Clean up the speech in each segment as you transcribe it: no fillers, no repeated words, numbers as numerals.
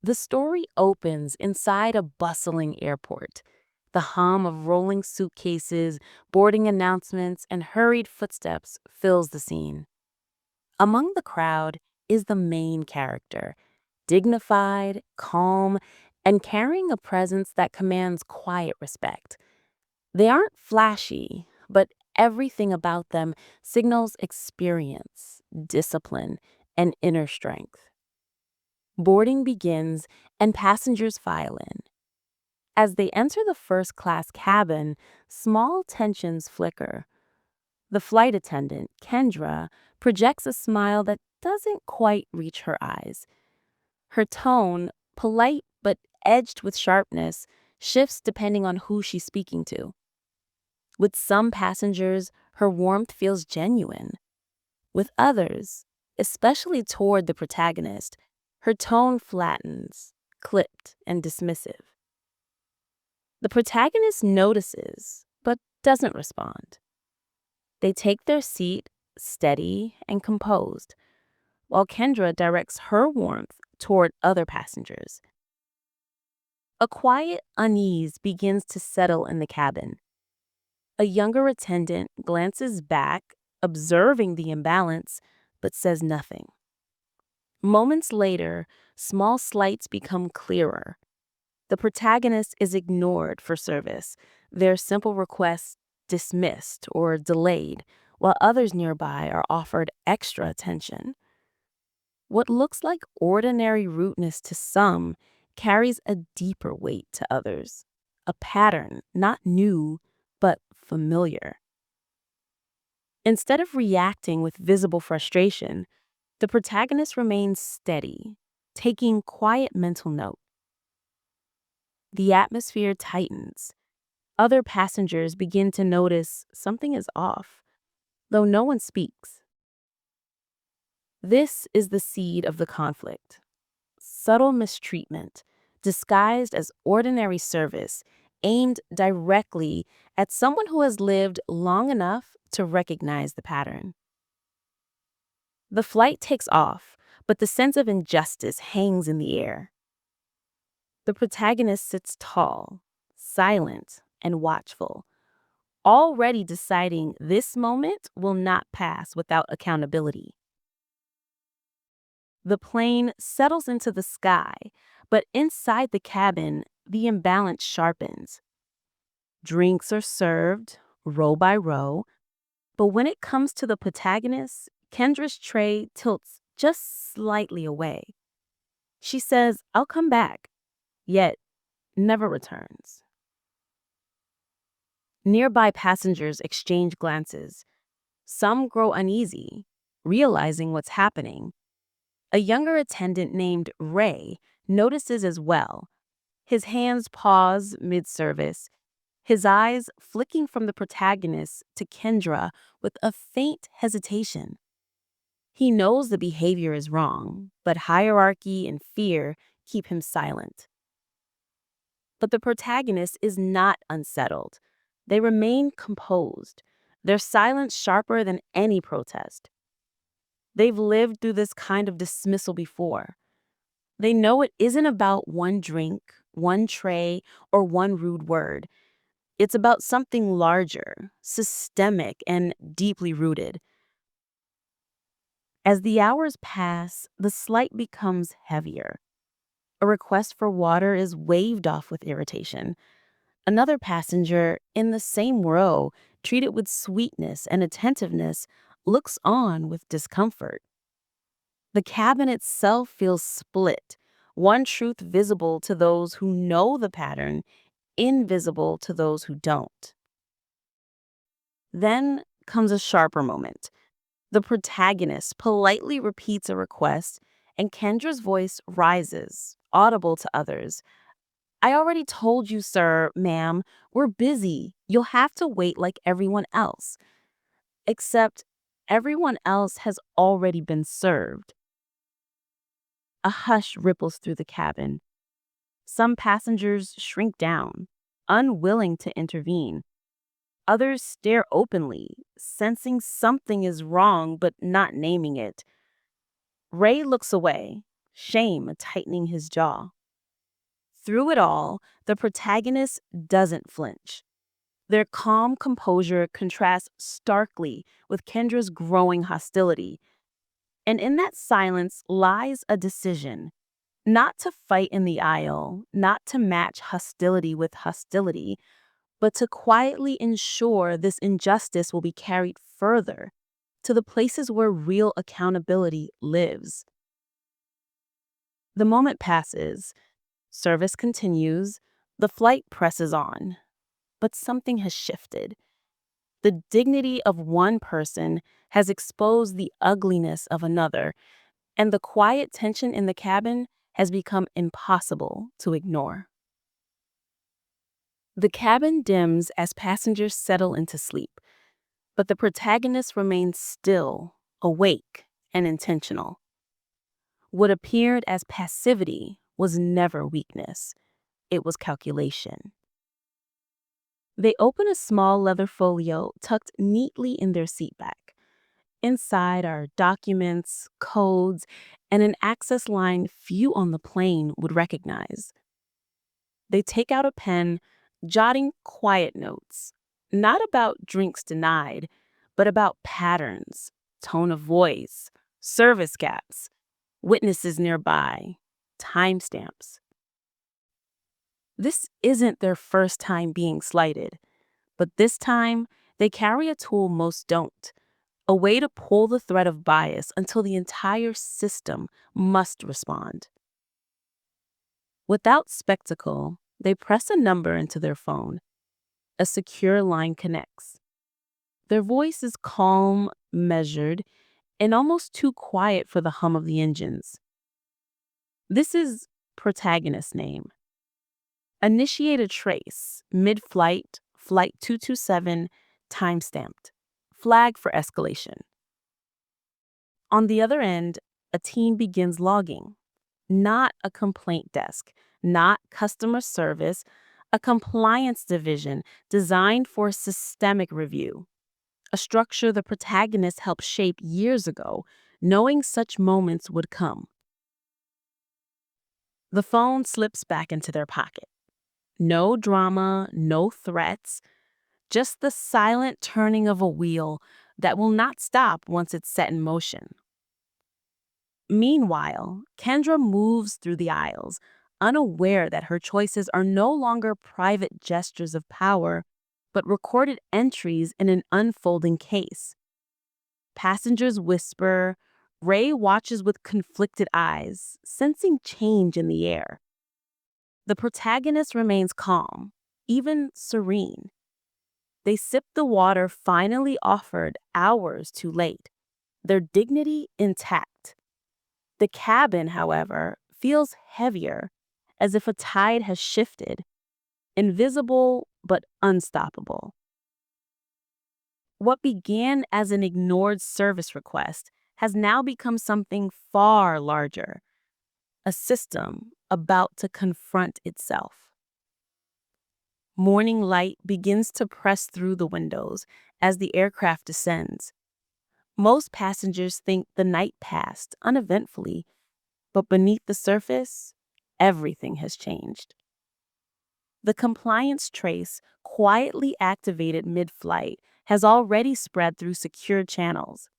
The story opens inside a bustling airport. The hum of rolling suitcases, boarding announcements, and hurried footsteps fills the scene. Among the crowd is the main character, dignified, calm, and carrying a presence that commands quiet respect. They aren't flashy, but everything about them signals experience, discipline, and inner strength. Boarding begins and passengers file in. As they enter the first class cabin, small tensions flicker. The flight attendant, Kendra, projects a smile that doesn't quite reach her eyes. Her tone, polite but edged with sharpness, shifts depending on who she's speaking to. With some passengers, her warmth feels genuine. With others, especially toward the protagonist, her tone flattens, clipped, and dismissive. The protagonist notices, but doesn't respond. They take their seat, steady and composed, while Kendra directs her warmth toward other passengers. A quiet unease begins to settle in the cabin. A younger attendant glances back, observing the imbalance, but says nothing. Moments later, small slights become clearer. The protagonist is ignored for service, their simple requests dismissed or delayed, while others nearby are offered extra attention. What looks like ordinary rudeness to some carries a deeper weight to others, a pattern not new, but familiar. Instead of reacting with visible frustration, the protagonist remains steady, taking quiet mental note. The atmosphere tightens. Other passengers begin to notice something is off, though no one speaks. This is the seed of the conflict. Subtle mistreatment, disguised as ordinary service, aimed directly at someone who has lived long enough to recognize the pattern. The flight takes off, but the sense of injustice hangs in the air. The protagonist sits tall, silent, and watchful, already deciding this moment will not pass without accountability. The plane settles into the sky, but inside the cabin, the imbalance sharpens. Drinks are served, row by row, but when it comes to the protagonist, Kendra's tray tilts just slightly away. She says, "I'll come back," yet never returns. Nearby passengers exchange glances. Some grow uneasy, realizing what's happening. A younger attendant named Ray notices as well. His hands pause mid-service, his eyes flicking from the protagonist to Kendra with a faint hesitation. He knows the behavior is wrong, but hierarchy and fear keep him silent. But the protagonist is not unsettled. They remain composed, their silence sharper than any protest. They've lived through this kind of dismissal before. They know it isn't about one drink, one tray, or one rude word. It's about something larger, systemic, and deeply rooted. As the hours pass, the slight becomes heavier. A request for water is waved off with irritation. Another passenger in the same row, treated with sweetness and attentiveness, looks on with discomfort. The cabin itself feels split, one truth visible to those who know the pattern, invisible to those who don't. Then comes a sharper moment. The protagonist politely repeats a request, and Kendra's voice rises, audible to others. "I already told you, sir, ma'am, we're busy. You'll have to wait like everyone else." Except everyone else has already been served. A hush ripples through the cabin. Some passengers shrink down, unwilling to intervene. Others stare openly, sensing something is wrong but not naming it. Ray looks away, shame tightening his jaw. Through it all, the protagonist doesn't flinch. Their calm composure contrasts starkly with Kendra's growing hostility. And in that silence lies a decision not to fight in the aisle, not to match hostility with hostility, but to quietly ensure this injustice will be carried further to the places where real accountability lives. The moment passes, service continues, the flight presses on, but something has shifted. The dignity of one person has exposed the ugliness of another, and the quiet tension in the cabin has become impossible to ignore. The cabin dims as passengers settle into sleep, but the protagonist remains still, awake, and intentional. What appeared as passivity was never weakness, it was calculation. They open a small leather folio tucked neatly in their seat back. Inside are documents, codes, and an access line few on the plane would recognize. They take out a pen, jotting quiet notes, not about drinks denied, but about patterns, tone of voice, service gaps, witnesses nearby, timestamps. This isn't their first time being slighted, but this time they carry a tool most don't, a way to pull the thread of bias until the entire system must respond. Without spectacle, they press a number into their phone. A secure line connects. Their voice is calm, measured, and almost too quiet for the hum of the engines. This is protagonist's name. Initiate a trace, mid-flight, flight 227, time-stamped. Flag for escalation. On the other end, a team begins logging. Not a complaint desk, not customer service, a compliance division designed for systemic review. A structure the protagonist helped shape years ago, knowing such moments would come. The phone slips back into their pocket. No drama, no threats, just the silent turning of a wheel that will not stop once it's set in motion. Meanwhile, Kendra moves through the aisles, unaware that her choices are no longer private gestures of power, but recorded entries in an unfolding case. Passengers whisper. Ray watches with conflicted eyes, sensing change in the air. The protagonist remains calm, even serene. They sip the water finally offered hours too late, their dignity intact. The cabin, however, feels heavier, as if a tide has shifted, invisible but unstoppable. What began as an ignored service request has now become something far larger, a system about to confront itself. Morning light begins to press through the windows as the aircraft descends. Most passengers think the night passed uneventfully, but beneath the surface, everything has changed. The compliance trace, quietly activated mid-flight, has already spread through secure channels.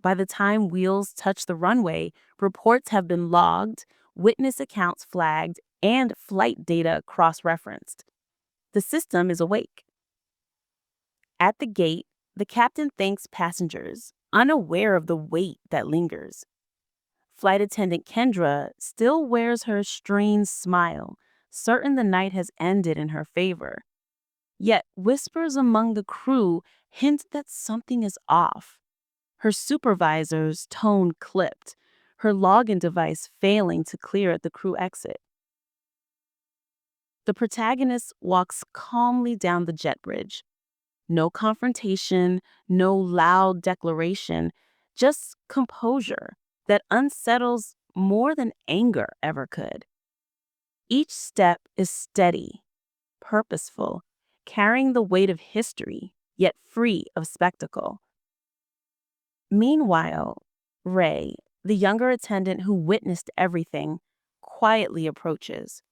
By the time wheels touch the runway, reports have been logged, witness accounts flagged, and flight data cross-referenced. The system is awake. At the gate, the captain thanks passengers, unaware of the weight that lingers. Flight attendant Kendra still wears her strained smile, certain the night has ended in her favor. Yet whispers among the crew hint that something is off. Her supervisor's tone clipped, her login device failing to clear at the crew exit. The protagonist walks calmly down the jet bridge. No confrontation, no loud declaration, just composure that unsettles more than anger ever could. Each step is steady, purposeful, carrying the weight of history, yet free of spectacle. Meanwhile, Ray, The younger attendant who witnessed everything quietly approaches.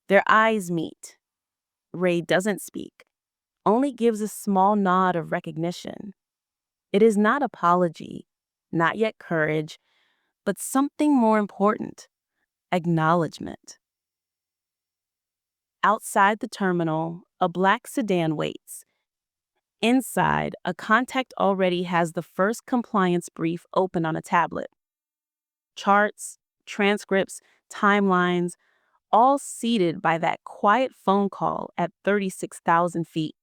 Their eyes meet. Ray doesn't speak, only gives a small nod of recognition. It is not apology, not yet courage, but something more important: acknowledgement. Outside the terminal, a black sedan waits. Inside, a contact already has the first compliance brief open on a tablet. Charts, transcripts, timelines, all seated by that quiet phone call at 36,000 feet.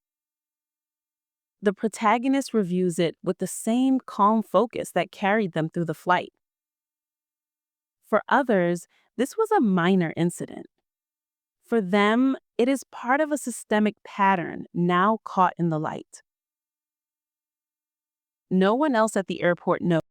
The protagonist reviews it with the same calm focus that carried them through the flight. For others, this was a minor incident. For them, it is part of a systemic pattern now caught in the light. No one else at the airport knows